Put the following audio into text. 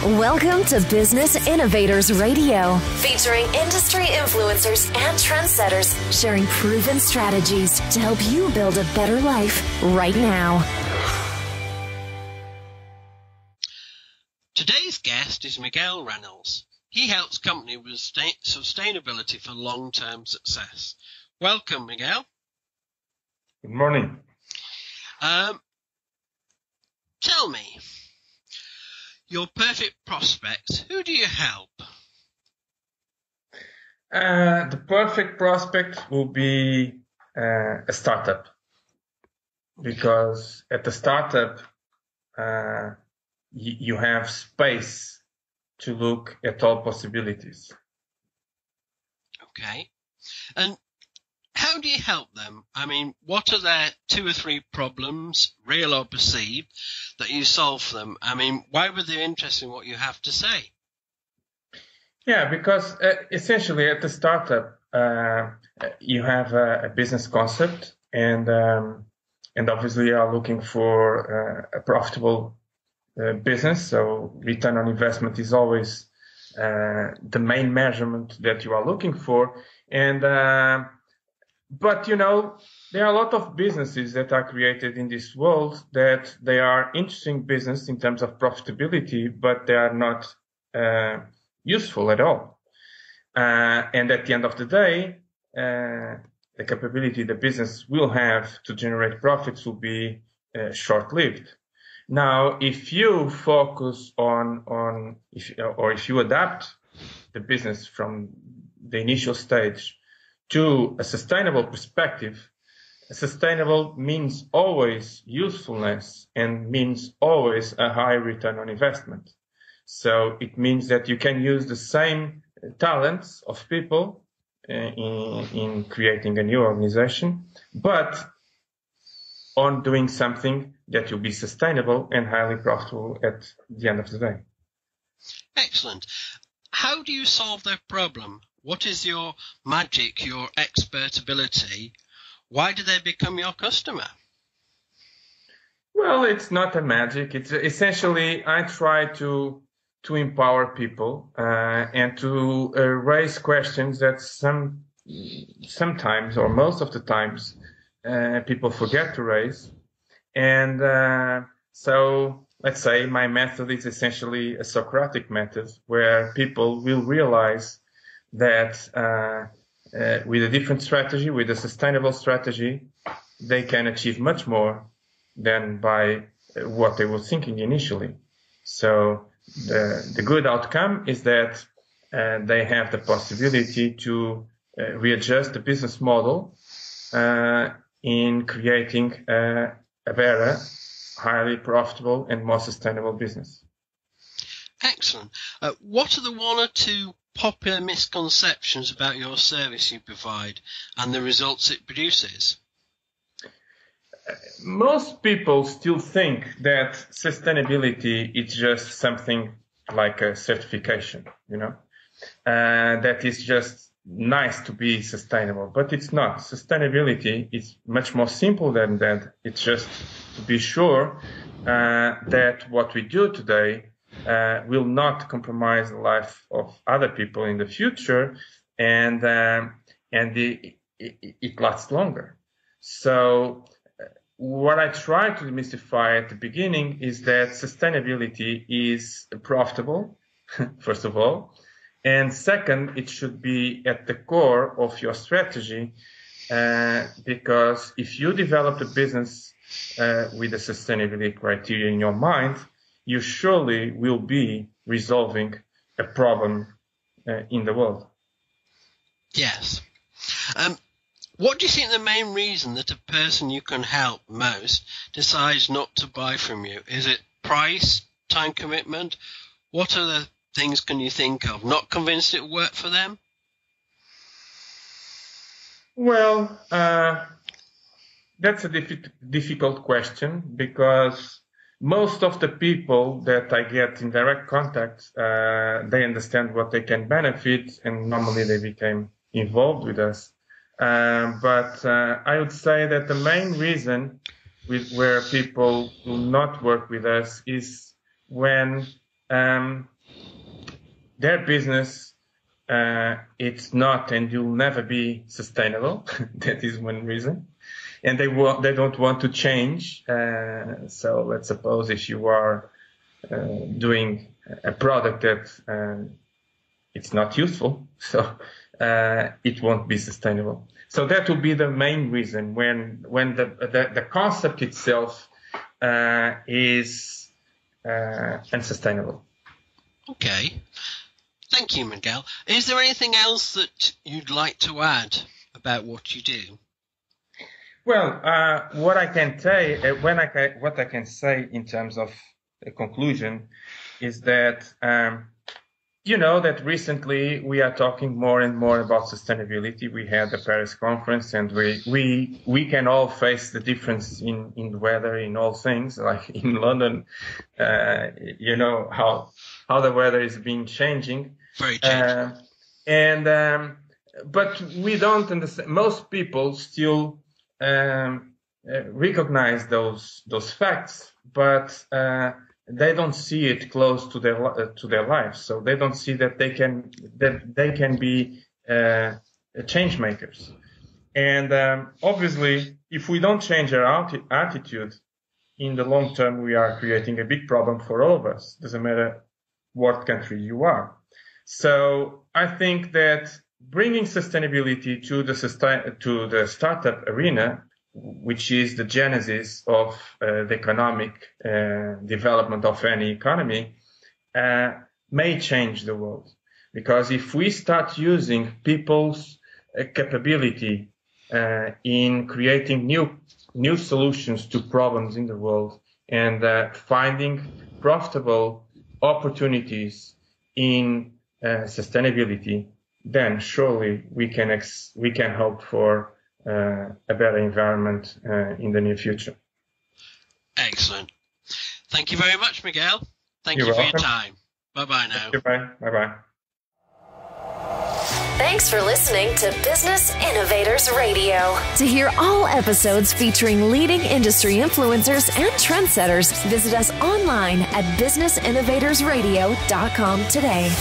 Welcome to Business Innovators Radio, featuring industry influencers and trendsetters sharing proven strategies to help you build a better life right now. Today's guest is Miguel Reynolds. He helps companies with sustainability for long-term success. Welcome, Miguel. Good morning. Tell me, your perfect prospect, who do you help? The perfect prospect will be a startup, because at the startup, you have space to look at all possibilities. Okay. And how do you help them? I mean, what are their 2 or 3 problems, real or perceived, that you solve for them? I mean, why were they interested in what you have to say? Yeah, because essentially at the startup, you have a business concept, and obviously you are looking for a profitable business. So return on investment is always the main measurement that you are looking for. And but you know, there are a lot of businesses that are created in this world that they are interesting business in terms of profitability, but they are not useful at all. And at the end of the day, the capability the business will have to generate profits will be short-lived. Now, if you focus if you adapt the business from the initial stage to a sustainable perspective, sustainable means always usefulness and means always a high return on investment. So it means that you can use the same talents of people in creating a new organization, but on doing something that will be sustainable and highly profitable at the end of the day. Excellent. How do you solve their problem? What is your magic, your expert ability? Why do they become your customer? Well, it's not a magic. It's essentially, I try to empower people and to raise questions that sometimes or most of the times people forget to raise. And so let's say my method is essentially a Socratic method, where people will realize that with a different strategy, with a sustainable strategy, they can achieve much more than by what they were thinking initially. So the good outcome is that they have the possibility to readjust the business model in creating a better, highly profitable and more sustainable business. Excellent. What are the 1 or 2 popular misconceptions about your service you provide and the results it produces? Most people still think that sustainability is just something like a certification, that is just nice to be sustainable, but it's not. Sustainability is much more simple than that. It's just to be sure that what we do today will not compromise the life of other people in the future, and it lasts longer. So what I try to demystify at the beginning is that sustainability is profitable, first of all, and second, it should be at the core of your strategy, because if you develop a business with the sustainability criteria in your mind, you surely will be resolving a problem in the world. Yes. What do you think the main reason that a person you can help most decides not to buy from you? Is it price, time commitment? What other things can you think of? Not convinced it will work for them? Well, that's a difficult question, because most of the people that I get in direct contact, they understand what they can benefit, and normally they became involved with us. But I would say that the main reason where people will not work with us is when their business, it's not and will never be sustainable. That is one reason. And they don't want to change. So let's suppose if you are doing a product that it's not useful, so it won't be sustainable. So that will be the main reason when the concept itself is unsustainable. Okay. Thank you, Miguel. Is there anything else that you'd like to add about what you do? Well, what I can say, what I can say in terms of a conclusion is that that recently we are talking more and more about sustainability. We had the Paris conference, and we can all face the difference in the weather in all things. Like in London, how the weather is being changing. Very changing. But we don't understand. Most people still recognize those facts, but they don't see it close to their lives. So they don't see that they can be change makers. And obviously, if we don't change our attitude, in the long term, we are creating a big problem for all of us. Doesn't matter what country you are. So I think that bringing sustainability to the startup arena, which is the genesis of the economic development of any economy, may change the world. Because if we start using people's capability in creating new solutions to problems in the world and finding profitable opportunities in sustainability, then surely we can hope for a better environment in the near future. Excellent. Thank you very much, Miguel. Thank you for your time. Bye-bye now. Goodbye. Bye-bye. Thanks for listening to Business Innovators Radio. To hear all episodes featuring leading industry influencers and trendsetters, visit us online at businessinnovatorsradio.com today.